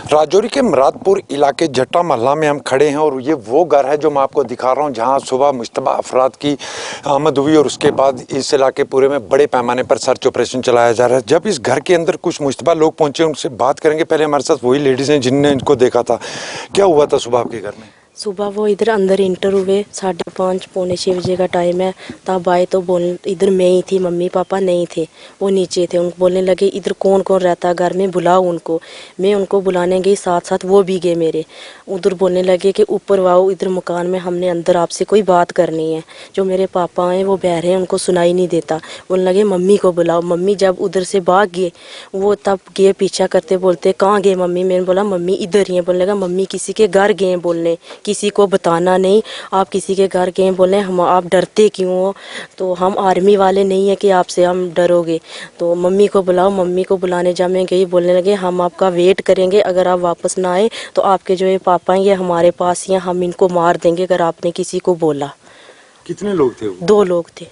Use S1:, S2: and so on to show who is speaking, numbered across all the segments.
S1: राजौरी के मुरादपुर इलाके जट्टा मोहल्ला में हम खड़े हैं और ये वो घर है जो मैं आपको दिखा रहा हूँ जहाँ सुबह मुश्तबा अफराद की आमद हुई और उसके बाद इस इलाके पूरे में बड़े पैमाने पर सर्च ऑपरेशन चलाया जा रहा है। जब इस घर के अंदर कुछ मुश्तबा लोग पहुँचे उनसे बात करेंगे। पहले हमारे साथ वही लेडीज़ हैं जिनने इनको देखा था। क्या हुआ था सुबह आपके घर में?
S2: सुबह वो इधर अंदर इंटर हुए, 5:30 पौने 6 बजे का टाइम है। तब आए तो बोल इधर मैं ही थी, मम्मी पापा नहीं थे, वो नीचे थे। उनको बोलने लगे इधर कौन कौन रहता है घर में, बुलाओ उनको। मैं उनको बुलाने गई, साथ साथ वो भी गए मेरे। उधर बोलने लगे कि ऊपर आओ, इधर मकान में हमने अंदर आपसे कोई बात करनी है। जो मेरे पापा हैं वो बहरे हैं, उनको सुनाई नहीं देता। बोलने लगे मम्मी को बुलाओ। मम्मी जब उधर से भाग गए वो तब गए पीछा करते, बोलते कहाँ गए मम्मी? मैंने बोला मम्मी इधर ही है। बोलने लगा मम्मी किसी के घर गए बोलने, किसी को बताना नहीं, आप किसी के घर गए बोले हम, आप डरते क्यों हो? तो हम आर्मी वाले नहीं है कि आपसे हम डरोगे। तो मम्मी को बुलाओ। मम्मी को बुलाने जा मैं गई, बोलने लगे हम आपका वेट करेंगे, अगर आप वापस ना आए तो आपके जो ये पापा हैं ये हमारे पास ही हैं, हम इनको मार देंगे अगर आपने किसी को बोला।
S1: कितने लोग थे वो?
S2: 2 लोग थे।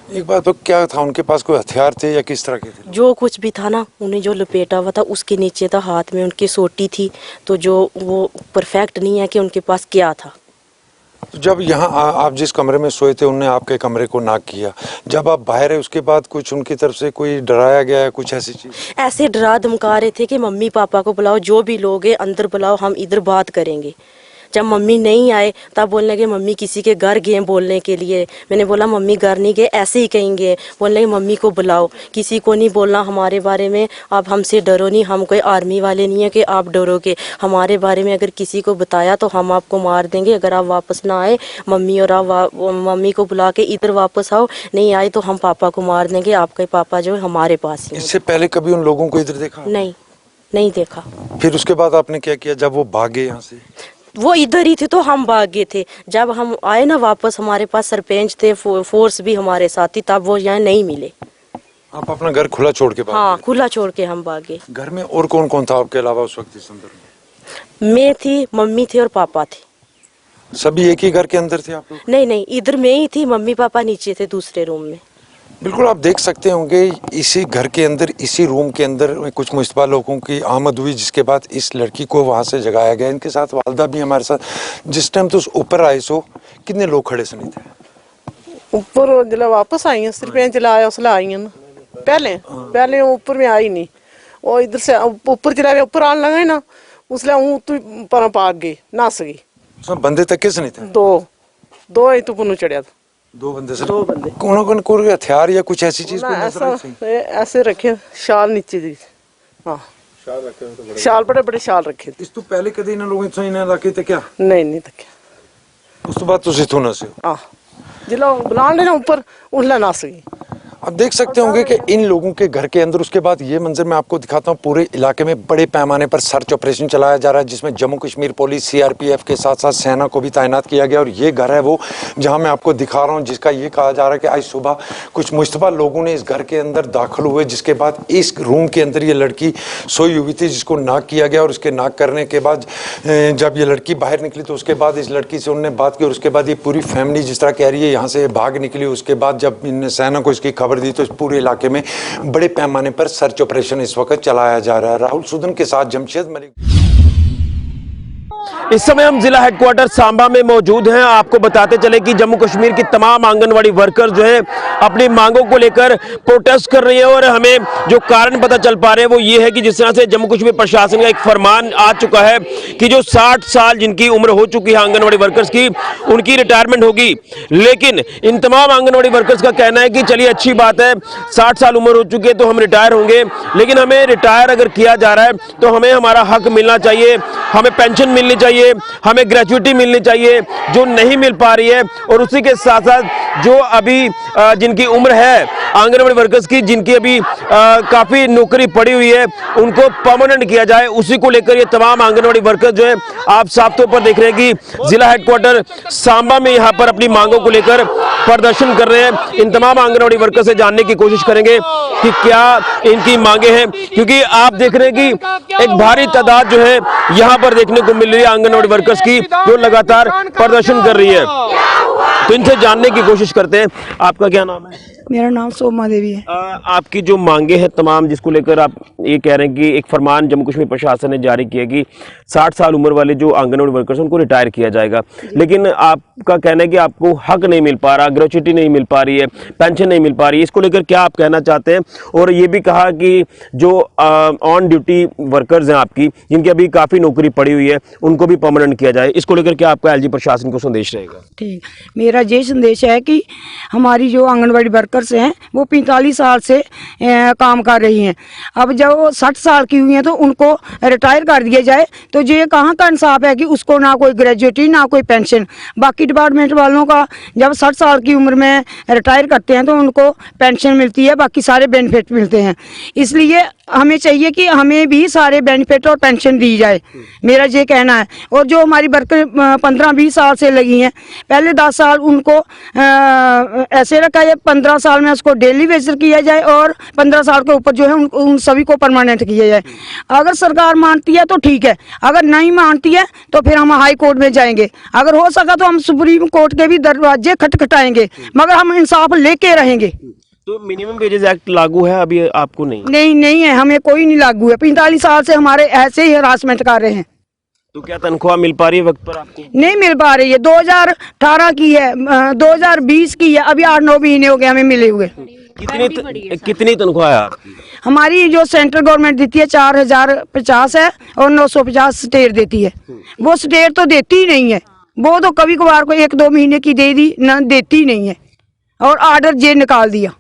S1: एक बात तो क्या था, उनके पास कोई हथियार थे या किस तरह के थे?
S2: जो कुछ भी था ना, उन्हें जो लपेटा हुआ था उसके नीचे था, हाथ में उनकी सोटी थी। तो जो वो परफेक्ट नहीं है कि उनके पास क्या था।
S1: तो जब यहाँ आप जिस कमरे में सोए थे उनने आपके कमरे को नॉक किया, जब आप बाहर है उसके बाद कुछ उनकी तरफ से कोई डराया गया है, कुछ ऐसी चीज?
S2: ऐसे डरा धमका रहे थे कि मम्मी पापा को बुलाओ, जो भी लोग हैं अंदर बुलाओ, हम इधर बात करेंगे। जब मम्मी नहीं आए तब बोलने लगे मम्मी किसी के घर गए बोलने के लिए। मैंने बोला मम्मी घर नहीं गए, ऐसे ही कहेंगे। बोलने लगे मम्मी को बुलाओ, किसी को नहीं बोलना हमारे बारे में, आप हमसे डरो नहीं, हम कोई आर्मी वाले नहीं है कि आप डरोगे हमारे बारे में। अगर किसी को बताया तो हम आपको मार देंगे अगर आप वापस ना आए। मम्मी और आप मम्मी को बुला के इधर वापस आओ, नहीं आए तो हम पापा को मार देंगे, आपके पापा जो है हमारे पास ही।
S1: इससे पहले कभी उन लोगों को इधर देखा?
S2: नहीं देखा।
S1: फिर उसके बाद आपने क्या किया जब वो भागे यहाँ से?
S2: वो इधर ही थे तो हम भाग गए थे। जब हम आए ना वापस, हमारे पास सरपंच थे, फोर्स भी हमारे साथ थी, तब वो यहाँ नहीं मिले।
S1: आप अपना घर खुला छोड़ के भागे?
S2: हाँ, खुला छोड़ के हम भागे।
S1: घर में और कौन कौन था आपके अलावा उस वक्त इस अंदर में?
S2: मैं थी, मम्मी थी और पापा थे।
S1: सभी एक ही घर के अंदर थे आप लोग?
S2: नहीं, इधर मैं ही थी, मम्मी पापा नीचे थे दूसरे रूम में।
S1: बिल्कुल, आप देख सकते होंगे इसी घर के अंदर, इसी रूम के अंदर कुछ मुश्तबा लोगों की आमद हुई, जिसके बाद इस लड़की को वहाँ से जगाया गया। इनके साथ वालदा भी हमारे साथ। जिस टाइम तो ऊपर आए सो कितने लोग खड़े से नहीं थे?
S3: ऊपर जिला वापस आई हैं, सरपंच लाया उसला आई हैं ना। पहले ऊपर में आई नहीं, वो इधर से ऊपर चला गया, ऊपर आने लगा ना उसला तू पर पाग गई, नास गई।
S1: सब बंदे तक किस नहीं थे?
S3: दो ही तो पुनः चढ़िया था।
S1: 2 बंदे से?
S3: 2 बंदे।
S1: कौन कोई हथियार या कुछ ऐसी चीज?
S3: ऐसे रखे शाल नीचे दी। हाँ, शाल बड़े बड़े शाल रखे थे।
S1: इस तो पहले कभी इन लोगों से इन्हें रखे थे क्या?
S3: नहीं तक।
S1: उस तो बाद तुसी थोना से?
S3: हाँ, जिला बुला लेना ऊपर उठला नास गई।
S1: आप देख सकते होंगे कि इन लोगों के घर के अंदर, उसके बाद ये मंजर मैं आपको दिखाता हूँ, पूरे इलाके में बड़े पैमाने पर सर्च ऑपरेशन चलाया जा रहा है, जिसमें जम्मू कश्मीर पुलिस, सीआरपीएफ के साथ साथ सेना को भी तैनात किया गया। और ये घर है वो जहाँ मैं आपको दिखा रहा हूँ, जिसका ये कहा जा रहा है कि आज सुबह कुछ मुश्तबा लोगों ने इस घर के अंदर दाखिल हुए, जिसके बाद इस रूम के अंदर ये लड़की सोई हुई थी, जिसको नॉक किया गया। और उसके नॉक करने के बाद जब ये लड़की बाहर निकली तो उसके बाद इस लड़की से उन्होंने बात की और उसके बाद ये पूरी फैमिली जिस तरह कह रही है यहाँ से भाग निकली। उसके बाद जब इन सेना को इसकी खबर दी तो इस पूरे इलाके में बड़े पैमाने पर सर्च ऑपरेशन इस वक्त चलाया जा रहा है। राहुल सुदन के साथ जमशेद मलिक।
S4: इस समय हम जिला हेडक्वार्टर सांबा में मौजूद हैं। आपको बताते चले कि जम्मू कश्मीर की तमाम आंगनवाड़ी वर्कर जो है अपनी मांगों को लेकर प्रोटेस्ट कर रही है। और हमें जो कारण पता चल पा रहे हैं वो ये है कि जिस तरह से जम्मू कश्मीर प्रशासन का एक फरमान आ चुका है कि जो 60 साल जिनकी उम्र हो चुकी है आंगनवाड़ी वर्कर्स की, उनकी रिटायरमेंट होगी। लेकिन इन तमाम आंगनवाड़ी वर्कर्स का कहना है कि चलिए अच्छी बात है, 60 साल उम्र हो चुकी है तो हम रिटायर होंगे, लेकिन हमें रिटायर अगर किया जा रहा है तो हमें हमारा हक मिलना चाहिए, हमें पेंशन मिलनी चाहिए, हमें ग्रेजुइटी मिलनी चाहिए, जो नहीं मिल पा रही है। और उसी के साथ साथ जो अभी जिनकी उम्र है आंगनवाड़ी वर्कर्स की, जिनकी अभी काफी नौकरी पड़ी हुई है, उनको परमानेंट किया जाए, उसी को लेकर ये तमाम आंगनवाड़ी वर्कर्स जो है आप साफ तौर पर देख रहे हैं कि जिला हेडक्वार्टर सांबा में यहाँ पर अपनी मांगों को लेकर प्रदर्शन कर रहे हैं। इन तमाम आंगनवाड़ी वर्कर्स से जानने की कोशिश करेंगे कि क्या इनकी मांगे हैं, क्योंकि आप देख रहे हैं कि एक भारी तादाद जो है यहाँ पर देखने को मिल रही है आंगनवाड़ी वर्कर्स की, जो लगातार प्रदर्शन कर रही है। तो इनसे जानने की कोशिश करते हैं। आपका क्या नाम है?
S5: मेरा नाम सोमा देवी है।
S4: आपकी जो मांगे हैं तमाम, जिसको लेकर आप ये कह रहे हैं कि एक फरमान जम्मू कश्मीर प्रशासन ने जारी किया कि 60 साल उम्र वाले जो आंगनवाड़ी वर्कर्स हैं उनको रिटायर किया जाएगा, लेकिन आपका कहना है कि आपको हक नहीं मिल पा रहा, ग्रेच्युटी नहीं मिल पा रही है, पेंशन नहीं मिल पा रही है, इसको लेकर क्या आप कहना चाहते हैं? और ये भी कहा कि जो ऑन ड्यूटी वर्कर्स हैं आपकी, जिनकी अभी काफ़ी नौकरी पड़ी हुई है, उनको भी परमानेंट किया जाए, इसको लेकर क्या आपका एलजी प्रशासन को संदेश रहेगा?
S5: ठीक, मेरा ये संदेश है कि हमारी जो आंगनवाड़ी वर्कर्स हैं वो 45 साल से काम कर रही हैं। अब जब वो 60 साल की हुई हैं तो उनको रिटायर कर दिया जाए, तो ये कहाँ का इंसाफ है कि उसको ना कोई ग्रेजुएटी ना कोई पेंशन। बाकी डिपार्टमेंट वालों का जब 60 साल की उम्र में रिटायर करते हैं तो उनको पेंशन मिलती है, बाकी सारे बेनिफिट मिलते हैं। इसलिए हमें चाहिए कि हमें भी सारे बेनिफिट और पेंशन दी जाए, मेरा ये कहना है। और जो हमारी वर्कर 15-20 साल से लगी हैं, पहले 10 साल उनको ऐसे रखा जाए, 15 साल में उसको डेली वेजर किया जाए और 15 साल के ऊपर जो है उन सभी को परमानेंट किया जाए। अगर सरकार मानती है तो ठीक है, अगर नहीं मानती है तो फिर हम हाई कोर्ट में जाएंगे, अगर हो सका तो हम सुप्रीम कोर्ट के भी दरवाजे खटखटाएंगे, मगर हम इंसाफ लेके रहेंगे।
S4: तो मिनिमम वेजेस एक्ट लागू है अभी आपको?
S5: नहीं है, हमें कोई नहीं लागू है। 45 साल से हमारे ऐसे ही हरासमेंट कर रहे हैं।
S4: तो क्या तनख्वाह मिल पा रही है वक्त पर आपको?
S5: नहीं मिल पा रही है। 2018 की है, 2020 की है, अभी 8-9 महीने हो गए हमें मिले हुए।
S4: कितनी तनख्वाह है आपकी?
S5: हमारी जो सेंट्रल गवर्नमेंट देती है 4050 है और 950 स्टेट देती है। वो स्टेट तो देती ही नहीं है, वो तो कभी कभार को 1-2 महीने की दे दी, ना देती नहीं है, और आर्डर जे निकाल दिया।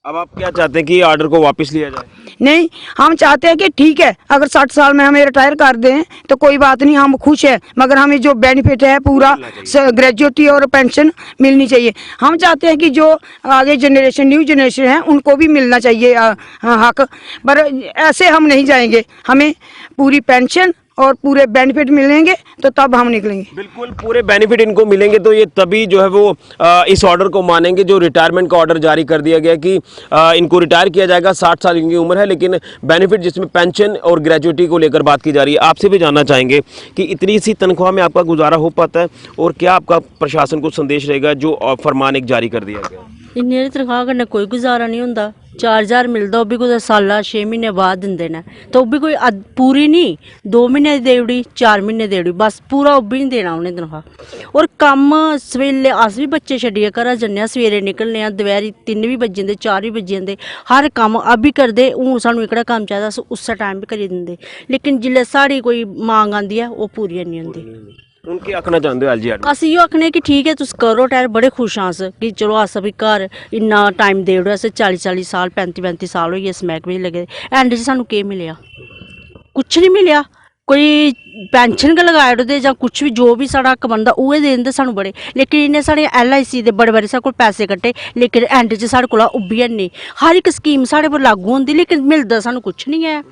S4: अब आप क्या चाहते हैं कि ऑर्डर को वापस लिया जाए?
S5: नहीं, हम चाहते हैं कि ठीक है, अगर 60 साल में हमें रिटायर कर दें तो कोई बात नहीं, हम खुश हैं, मगर हमें जो बेनिफिट है पूरा ग्रेजुएटी और पेंशन मिलनी चाहिए। हम चाहते हैं कि जो आगे जनरेशन, न्यू जनरेशन है, उनको भी मिलना चाहिए हक, पर ऐसे हम नहीं जाएंगे। हमें पूरी पेंशन और पूरे बेनिफिट मिलेंगे तो तब हम निकलेंगे।
S4: बिल्कुल, पूरे बेनिफिट इनको मिलेंगे तो ये तभी जो है वो इस ऑर्डर को मानेंगे, जो रिटायरमेंट का ऑर्डर जारी कर दिया गया कि इनको रिटायर किया जाएगा। 60 साल इनकी उम्र है, लेकिन बेनिफिट जिसमें पेंशन और ग्रेजुएटी को लेकर बात की जा रही है। आपसे भी जानना चाहेंगे कि इतनी सी तनख्वाह में आपका गुजारा हो पाता है, और क्या आपका प्रशासन को संदेश रहेगा जो फरमान एक जारी कर दिया गया?
S6: इन्नी तनख्वाह कन्नै कोई गुजारा नहीं होंदा। 4000 मिलदा, ओह् बी कुदै साला 6 महीने बाद दिंदे न, तो ओह् बी कोई पूरी नहीं, 2 महीने दी देई ओड़ी, 4 महीने देई ओड़ी, बस पूरा ओह् बी नहीं देना उ'नें तनख्वाह। और कम्म सवेले अस बी बच्चे छड्डियै घरा जन्ने आं, सवेरे निकलने आं, दपैह्री 3 बी बज्जी जंदे, 4 बी बज्जी जंदे, हर कम्म अभी करदे। हून सानूं एह्कड़ा कम्म चाहिदा, अस उस्सै टाइम बी करी दिंदे, लेकिन जिल्लै साढ़ी कोई मांग आंदी ऐ ओह् पूरी हैनी होंदी।
S4: उनकी आखना चाहते हो एलजी?
S6: अस इयो आखने कि ठीक है तुस करो रिटायर, बड़े खुश आं अस कि चलो अस भी घर इन्ना टाइम देई ओड़ेआ, अस 40-40 साल 35-35 साल होई गे इस मैह्कमे च लगे दे। एंड च सानूं केह् मिलेआ? कुछ नहीं मिलेआ। कोई पेंशन गै लगाई ओड़दे जां कुछ भी, जो भी साढ़ा हक बनदा उ'ऐ दे दिंदे सानूं बड़े, लेकिन इन्हें साढ़े LIC दे बड़े बारी साढ़े कोल पैसे कट्टे, लेकिन एंड च साढ़े कोला ओह् बी हैनी। हर इक स्कीम साढ़े पर लागू होंदी, लेकिन मिलदा सानूं कुछ नहीं है।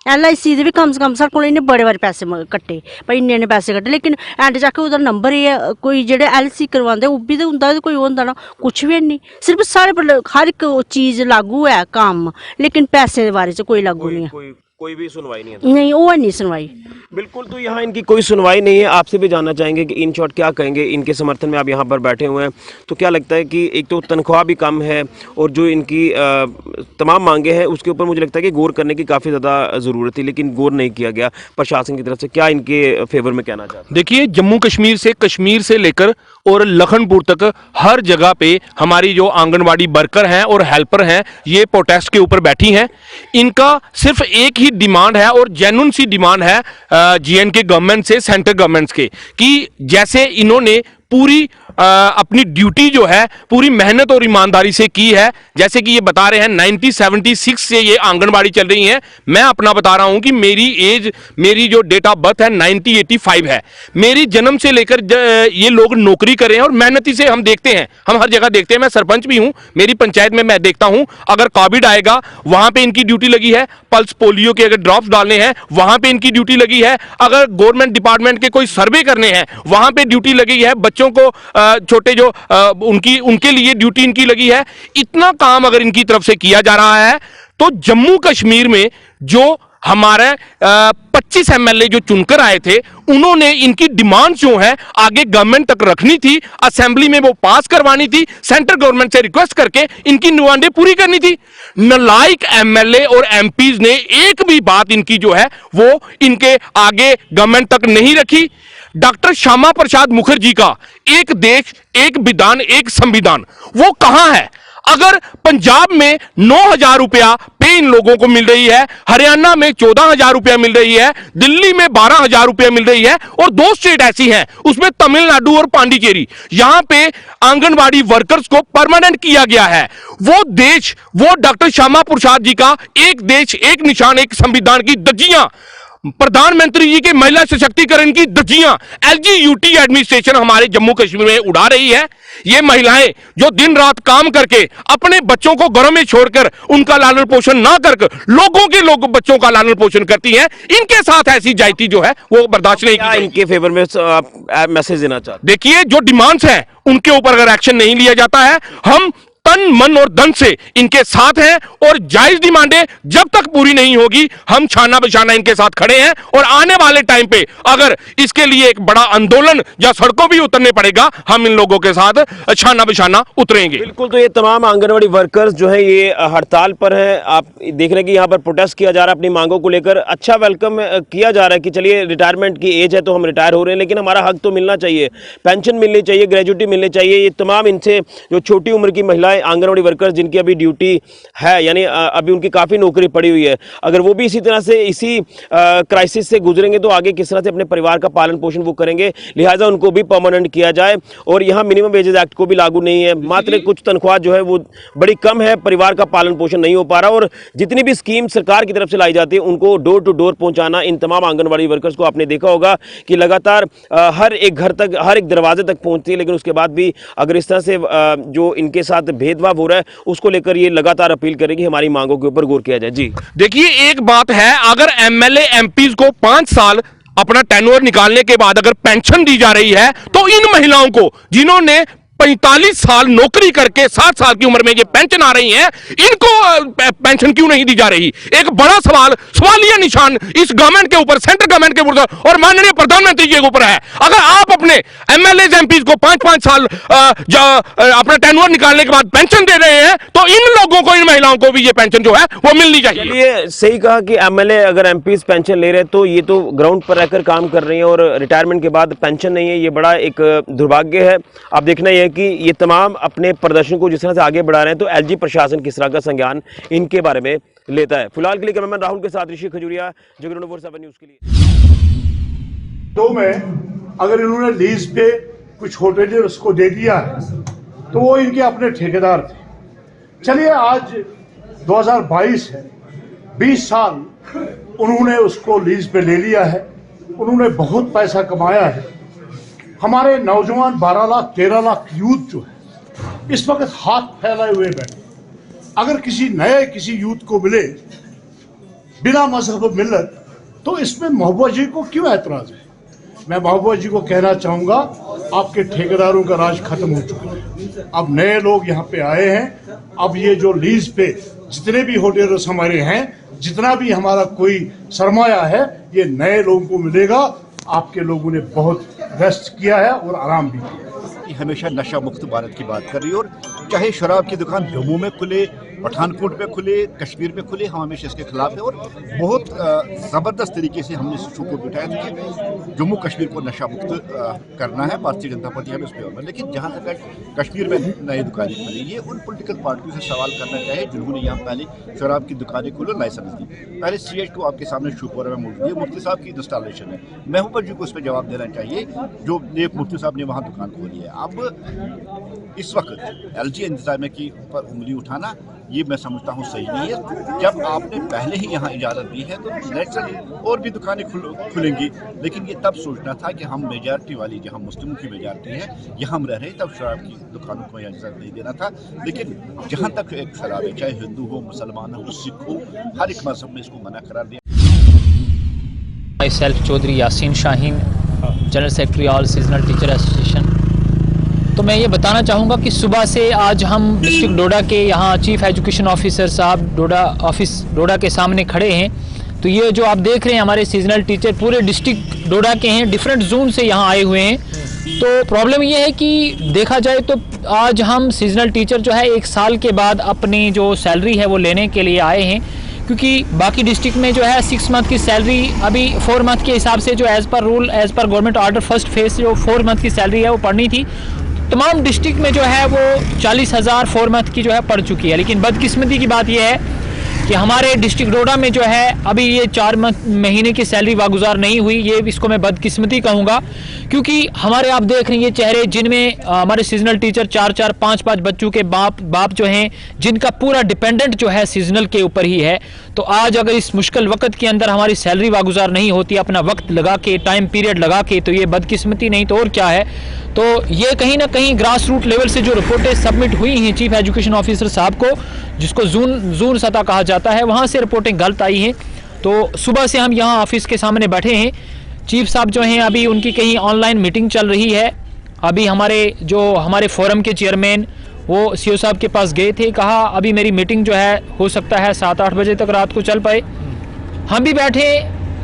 S6: LIC दे भी कम से कम साढ़े कोल इन्हें बड़े बारी पैसे कट्टे, भाई इन्ने पैसे कट्टे, लेकिन एंड जाके ओह्दा नंबर एह् है, कोई जेह्ड़े LIC करवांदे ओह् बी ते उं'दा कोई होंदा ना, कुछ भी हैनी। सिर्फ साढ़े पर हर इक चीज़ लागू है कम्म, लेकिन पैसे दे बारे च कोई लागू नहीं है।
S4: कोई भी सुनवाई नहीं है?
S6: नहीं, वो नहीं सुनवाई।
S4: बिल्कुल, तो यहाँ इनकी कोई सुनवाई नहीं है। आपसे भी जानना चाहेंगे कि इन शॉर्ट क्या कहेंगे इनके समर्थन में? आप यहाँ पर बैठे हुए हैं, तो क्या लगता है कि एक तो तनख्वाह भी कम है और जो इनकी तमाम मांगे हैं उसके ऊपर मुझे लगता है कि गौर करने की काफ़ी ज़्यादा ज़रूरत थी, लेकिन गौर नहीं किया गया प्रशासन की तरफ से। क्या इनके फेवर में कहना चाहते हैं?
S7: देखिए, जम्मू कश्मीर से लेकर और लखनपुर तक हर जगह पे हमारी जो आंगनवाड़ी वर्कर हैं और हेल्पर हैं, ये प्रोटेस्ट के ऊपर बैठी हैं। इनका सिर्फ एक ही डिमांड है, और जेन्युइन सी डिमांड है GNK गवर्नमेंट से, सेंट्रल गवर्नमेंट के, कि जैसे इन्होंने पूरी अपनी ड्यूटी जो है पूरी मेहनत और ईमानदारी से की है। जैसे कि ये बता रहे हैं 1976 से ये आंगनबाड़ी चल रही है। मैं अपना बता रहा हूं कि मेरी जो डेट ऑफ बर्थ है 1985 है। मेरी जन्म से लेकर ये लोग नौकरी कर रहे हैं और मेहनती से हम देखते हैं, हम हर जगह देखते हैं। मैं सरपंच भी हूं, मेरी पंचायत में मैं देखता हूं, अगर कोविड आएगा वहां पे इनकी ड्यूटी लगी है, पल्स पोलियो के अगर ड्रॉप्स डालने हैं वहां पे इनकी ड्यूटी लगी है, अगर गवर्नमेंट डिपार्टमेंट के कोई सर्वे करने हैं वहां पे ड्यूटी लगी है, बच्चों को छोटे जो उनके लिए ड्यूटी इनकी लगी है। इतना काम अगर इनकी तरफ से किया जा रहा है तो जम्मू कश्मीर में जो हमारे 25 एमएलए जो चुनकर आए थे, उन्होंने इनकी डिमांड जो है आगे गवर्नमेंट तक रखनी थी, असेंबली में वो पास करवानी थी, सेंट्रल गवर्नमेंट से रिक्वेस्ट करके इनकी डिमांडें पूरी करनी थी। नालायक एमएलए और एमपीज ने एक भी बात इनकी जो है वो इनके आगे गवर्नमेंट तक नहीं रखी। डॉक्टर श्यामा प्रसाद मुखर्जी का एक देश एक विधान एक संविधान, वो कहां है? अगर पंजाब में 9,000 रुपया पे इन लोगों को मिल रही है, हरियाणा में 14,000 रुपया मिल रही है, दिल्ली में 12,000 रुपया मिल रही है, और 2 स्टेट ऐसी हैं उसमें तमिलनाडु और पांडिचेरी, यहां पे आंगनवाड़ी वर्कर्स को परमानेंट किया गया है। वो देश, वो डॉक्टर श्यामा प्रसाद जी का एक देश एक निशान एक संविधान की धज्जियां, प्रधानमंत्री जी के महिला सशक्तिकरण की धज्जियां एलजीयूटी एडमिनिस्ट्रेशन हमारे जम्मू कश्मीर में उड़ा रही है। ये महिलाएं जो दिन रात काम करके अपने बच्चों को घरों में छोड़कर उनका लालन पोषण ना कर लोगों के बच्चों का लालन पोषण करती हैं, इनके साथ ऐसी जायती जो है वो बर्दाश्त नहीं की।
S4: इनके फेवर में आप मैसेज देना चाहते?
S7: देखिए, जो डिमांड्स हैं उनके ऊपर अगर एक्शन नहीं लिया जाता है, हम तन मन और धन से इनके साथ हैं, और जायज डिमांडें जब तक पूरी नहीं होगी हम छाना बछाना इनके साथ खड़े हैं। और आने वाले टाइम पे अगर इसके लिए एक बड़ा आंदोलन या सड़कों भी उतरने पड़ेगा, हम इन लोगों के साथ छाना बछाना उतरेंगे।
S4: बिल्कुल, तो ये तमाम आंगनवाड़ी वर्कर्स जो है ये हड़ताल पर हैं। आप देख रहे हैं कि यहाँ पर प्रोटेस्ट किया जा रहा है अपनी मांगों को लेकर। अच्छा वेलकम किया जा रहा है कि चलिए रिटायरमेंट की एज है तो हम रिटायर हो रहे हैं, लेकिन हमारा हक तो मिलना चाहिए, पेंशन मिलनी चाहिए, ग्रेजुटी मिलनी चाहिए। ये तमाम इनसे जो छोटी उम्र की महिलाएं आंगनवाड़ी वर्कर्स जिनकी अभी ड्यूटी है, यानी अभी उनकी काफ़ी नौकरी पड़ी हुई है, अगर वो भी इसी तरह से इसी क्राइसिस से गुजरेंगे तो आगे किस तरह से अपने परिवार का पालन पोषण वो करेंगे। लिहाजा उनको भी परमानेंट किया जाए। और यहाँ मिनिमम वेजेस एक्ट को भी लागू नहीं है, मात्र कुछ तनख्वाह जो है वो बड़ी कम है, परिवार का पालन पोषण नहीं हो पा रहा। और जितनी भी स्कीम सरकार की तरफ से लाई जाती है उनको डोर टू डोर पहुँचाना, इन तमाम आंगनवाड़ी वर्कर्स को आपने देखा होगा कि लगातार हर एक घर तक, हर एक दरवाजे तक पहुँचती है, लेकिन उसके बाद भी अगर इस तरह से जो इनके साथ भेदभाव हो रहा है उसको लेकर ये लगातार अपील करेगी हमारी मांगों के ऊपर गौर किया जाए। जी
S7: देखिए, एक बात है, अगर एमएलए एमपीज को 5 साल अपना टेन्योर निकालने के बाद अगर पेंशन दी जा रही है, तो इन महिलाओं को जिन्होंने 45 साल नौकरी करके 60 साल की उम्र में ये पेंशन आ रही है, इनको पेंशन क्यों नहीं दी जा रही? एक बड़ा सवालिया निशान इस गवर्नमेंट के ऊपर, सेंट्रल गवर्नमेंट के ऊपर और माननीय प्रधानमंत्री जी के ऊपर है। अगर आप अपने एमएलए एमपीज को 5-5 साल अपना टेन्योर निकालने के बाद पेंशन दे रहे हैं, तो इन लोगों को, इन महिलाओं को भी ये पेंशन जो है वो मिलनी चाहिए।
S4: ये सही कहा कि एमएलए अगर एमपीज पेंशन ले रहे हैं तो ये तो ग्राउंड पर रहकर काम कर रही हैं और रिटायरमेंट के बाद पेंशन नहीं है, ये बड़ा एक दुर्भाग्य है। आप देखना ये कि ये तमाम अपने प्रदर्शन को जिस तरह से आगे बढ़ा रहे हैं, तो एलजी प्रशासन किस तरह का संज्ञान इनके बारे में लेता है। फिलहाल के लिए कैमरामैन राहुल के साथ ऋषि खजूरिया, जगह 24/7 न्यूज़ के लिए।
S8: तो में अगर इन्होंने लीज पे कुछ होटलियर्स को दे दिया है तो वो इनके अपने ठेकेदार थे। चलिए, आज 2022 है, 20 साल उन्होंने उसको लीज पे ले लिया है, उन्होंने बहुत पैसा कमाया है। हमारे नौजवान 12 लाख 13 लाख यूथ जो है इस वक्त हाथ फैलाए हुए बैठे। अगर किसी नए किसी यूथ को मिले बिना मजहब मिल्लत, तो इसमें महबूबा जी को क्यों ऐतराज है? मैं महबूबा जी को कहना चाहूंगा, आपके ठेकेदारों का राज खत्म हो चुका है, अब नए लोग यहाँ पे आए हैं। अब ये जो लीज पे जितने भी होटल्स हमारे हैं, जितना भी हमारा कोई सरमाया है, ये नए लोगों को मिलेगा। आपके लोगों ने बहुत रेस्ट किया है और आराम भी किया।
S9: हमेशा नशा मुक्त भारत की बात कर रही है, और चाहे शराब की दुकान जम्मू में खुले, पठानकोट में खुले, कश्मीर में खुले, हम हमेशा इसके खिलाफ है। और बहुत ज़बरदस्त तरीके से हमने इस इशू को उठाया था कि जम्मू कश्मीर को नशा मुक्त करना है। भारतीय जनता पार्टी हमें उस पर और, लेकिन जहाँ तक कश्मीर में नई दुकानें खुली, ये उन पॉलिटिकल पार्टियों से सवाल करना चाहिए जिन्होंने यहाँ पहले शराब की दुकानें खोलो, लाइसेंस दी। पहले CH2 आपके सामने शुक्र में मौजूद है, मुफ्ती साहब की इंस्टॉलेशन है, महबूबा जी को उस पर जवाब देना चाहिए जो मुफ्ती साहब ने वहाँ दुकान खोली है। अब इस वक्त LG इंतजामिया की ऊपर उंगली उठाना ये मैं समझता हूँ सही नहीं है। जब आपने पहले ही यहाँ इजाज़त दी है तो नेचुरली और भी दुकानें खुलेंगी, लेकिन ये तब सोचना था कि हम मेजॉरिटी वाली, जहाँ मुस्लिमों की मेजॉरिटी है, यहाँ हम रह रहे हैं, तब शराब की दुकानों को इजाज़त नहीं देना था। लेकिन जहाँ तक एक शराब है, चाहे हिंदू हो, मुसलमान हो, सिख हो, हर एक मजहब में इसको मना करार दिया।
S10: Myself Chaudhary Yasin Shaheen, general secretary all seasonal teacher association. तो मैं ये बताना चाहूँगा कि सुबह से आज हम डिस्ट्रिक्ट डोडा के यहाँ चीफ एजुकेशन ऑफिसर साहब डोडा के सामने खड़े हैं। तो ये जो आप देख रहे हैं हमारे सीजनल टीचर पूरे डिस्ट्रिक्ट डोडा के हैं, डिफरेंट जोन से यहाँ आए हुए हैं। तो प्रॉब्लम ये है कि देखा जाए तो आज हम सीजनल टीचर जो है 1 साल के बाद अपनी जो सैलरी है वो लेने के लिए आए हैं, क्योंकि बाकी डिस्ट्रिक्ट में जो है 6 मंथ की सैलरी अभी 4 मंथ के हिसाब से जो as per rule as per government order first phase जो 4 मंथ की सैलरी है वो पड़नी थी। तमाम डिस्ट्रिक्ट में जो है वो 40,000 4 मंथ की जो है पड़ चुकी है। लेकिन बदकिस्मती की बात यह है कि हमारे डिस्ट्रिक्ट डोडा में जो है अभी ये 4 महीने की सैलरी वागुजार नहीं हुई। ये इसको मैं बदकिस्मती कहूँगा, क्योंकि हमारे आप देख रहे हैं ये चेहरे जिनमें हमारे सीजनल टीचर 4-4 5-5 बच्चों के बाप जो हैं, जिनका पूरा डिपेंडेंट जो है सीजनल के ऊपर ही है। तो आज अगर इस मुश्किल वक्त के अंदर हमारी सैलरी वागुजार नहीं होती अपना वक्त लगा के, टाइम पीरियड लगा के, तो ये बदकिस्मती नहीं तो और क्या है। तो ये कहीं ना कहीं ग्रास रूट लेवल से जो रिपोर्टें सबमिट हुई हैं चीफ एजुकेशन ऑफिसर साहब को, जिसको जून सतह कहा जाता है, वहाँ से रिपोर्टें गलत आई हैं। तो सुबह से हम यहाँ ऑफिस के सामने बैठे हैं। चीफ साहब जो हैं अभी उनकी कहीं ऑनलाइन मीटिंग चल रही है। अभी हमारे फोरम के चेयरमैन वो सीओ साहब के पास गए थे, कहा अभी मेरी मीटिंग जो है हो सकता है 7-8 बजे तक रात को चल पाए। हम भी बैठे,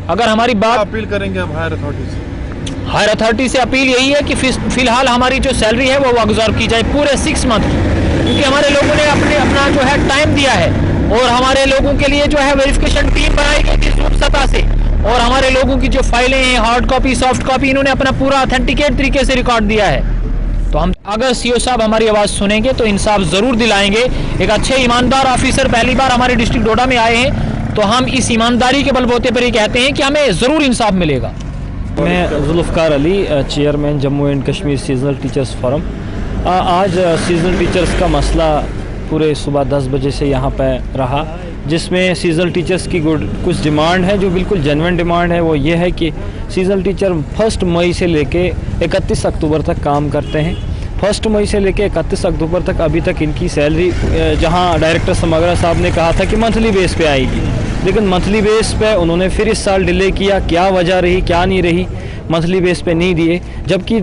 S10: अगर हमारी बात
S11: अपील करेंगे हम हायर
S10: अथॉरिटी से अपील यही है कि फिलहाल हमारी जो सैलरी है वो वागुजार की जाए पूरे 6 मंथ की, क्योंकि हमारे लोगों ने अपना जो है टाइम दिया है और हमारे लोगों के लिए जो है वेरिफिकेशन टीम बनाई गई थी जून सतह से, और हमारे लोगों की जो फाइलें हैं हार्ड कॉपी सॉफ्ट कॉपी इन्होंने अपना पूरा ऑथेंटिकेट तरीके से रिकॉर्ड दिया है। तो हम अगर सीओ साहब हमारी आवाज़ सुनेंगे तो इंसाफ ज़रूर दिलाएंगे। एक अच्छे ईमानदार ऑफिसर पहली बार हमारे डिस्ट्रिक्ट डोडा में आए हैं, तो हम इस ईमानदारी के बलबूते पर ही कहते हैं कि हमें ज़रूर इंसाफ मिलेगा।
S12: मैं Zulfiqar Ali, chairman Jammu and Kashmir seasonal teachers forum. आज सीजनल टीचर्स का मसला पूरे सुबह 10 बजे से यहाँ पर रहा, जिसमें सीजनल टीचर्स की कुछ डिमांड है जो बिल्कुल जेन्युइन डिमांड है। वो ये है कि सीजनल टीचर 1 मई से लेके 31 अक्टूबर तक काम करते हैं। 1 मई से लेके 31 अक्टूबर तक अभी तक इनकी सैलरी, जहाँ डायरेक्टर समग्रा साहब ने कहा था कि मंथली बेस पे आएगी, लेकिन मंथली बेस पे उन्होंने फिर इस साल डिले किया। क्या वजह रही क्या नहीं रही, मंथली बेस पे नहीं दिए, जबकि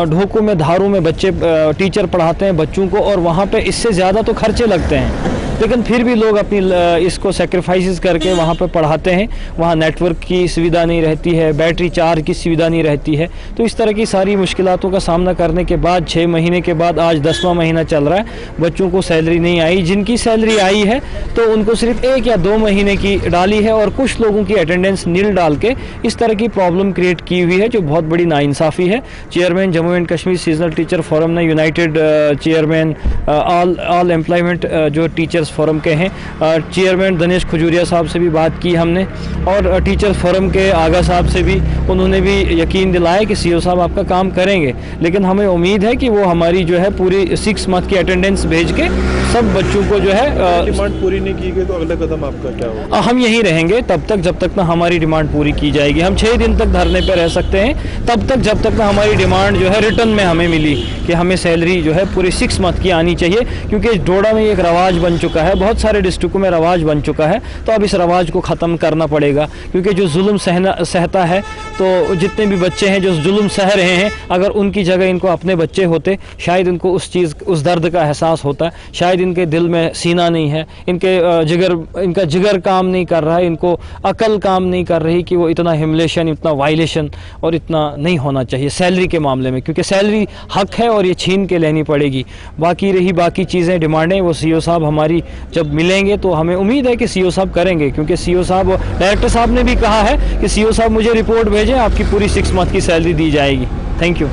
S12: ढोकों में धारों में बच्चे टीचर पढ़ाते हैं बच्चों को, और वहाँ पे इससे ज़्यादा तो खर्चे लगते हैं, लेकिन फिर भी लोग अपनी इसको सेक्रीफाइसेस करके वहाँ पे पढ़ाते हैं। वहाँ नेटवर्क की सुविधा नहीं रहती है, बैटरी चार्ज की सुविधा नहीं रहती है। तो इस तरह की सारी मुश्किलातों का सामना करने के बाद 6 महीने के बाद आज 10वां महीना चल रहा है, बच्चों को सैलरी नहीं आई। जिनकी सैलरी आई है तो उनको सिर्फ 1 या 2 महीने की डाली है, और कुछ लोगों की अटेंडेंस नील डाल के इस तरह की प्रॉब्लम क्रिएट की हुई है, जो बहुत बड़ी नाइंसाफ़ी है। Chairman Jammu and Kashmir seasonal teacher forum ने यूनाइटेड चेयरमैन ऑल एम्प्लॉयमेंट जो टीचर्स फोरम के हैं, चेयरमैन दिनेश खजूरिया साहब से भी बात की हमने, और टीचर्स फोरम के आगा साहब से भी, उन्होंने भी यकीन दिलाया कि सीओ साहब आपका काम करेंगे। लेकिन हमें उम्मीद है कि वो हमारी जो है पूरी 6 मंथ की अटेंडेंस भेज के सब बच्चों को जो है
S11: डिमांड पूरी नहीं की गई तो अगला कदम आपका क्या होगा?
S12: हम यहीं रहेंगे तब तक जब तक ना हमारी डिमांड पूरी की जाएगी। हम 6 दिन तक धरने पर रह सकते हैं, तब तक जब तक ना हमारी डिमांड जो है रिटर्न में हमें मिली कि हमें सैलरी जो है पूरी 6 मंथ की आनी चाहिए, क्योंकि डोडा में एक रवाज बन चुका है, बहुत सारे डिस्ट्रिक्टों में रवाज बन चुका है। तो अब इस रवाज को ख़त्म करना पड़ेगा, क्योंकि जो जुल्म सहता है, तो जितने भी बच्चे हैं जो जुल्म सह रहे हैं, अगर उनकी जगह इनको अपने बच्चे होते, शायद इनको उस दर्द का एहसास होता। शायद इनके दिल में सीना नहीं है, इनका जिगर काम नहीं कर रहा है, इनको अकल काम नहीं कर रही कि वो इतना ह्यूमिलेशन, इतना वायलेशन और इतना नहीं होना चाहिए सैलरी के मामले में, क्योंकि सैलरी हक है और ये छीन के लेनी पड़ेगी। बाकी चीज़ें डिमांडें वो सीओ साहब हमारी जब मिलेंगे तो हमें उम्मीद है कि सीओ साहब करेंगे, क्योंकि सीओ साहब, डायरेक्टर साहब ने भी कहा है कि सीओ साहब मुझे रिपोर्ट भेजें, आपकी पूरी 6 मंथ की सैलरी दी जाएगी। Thank you.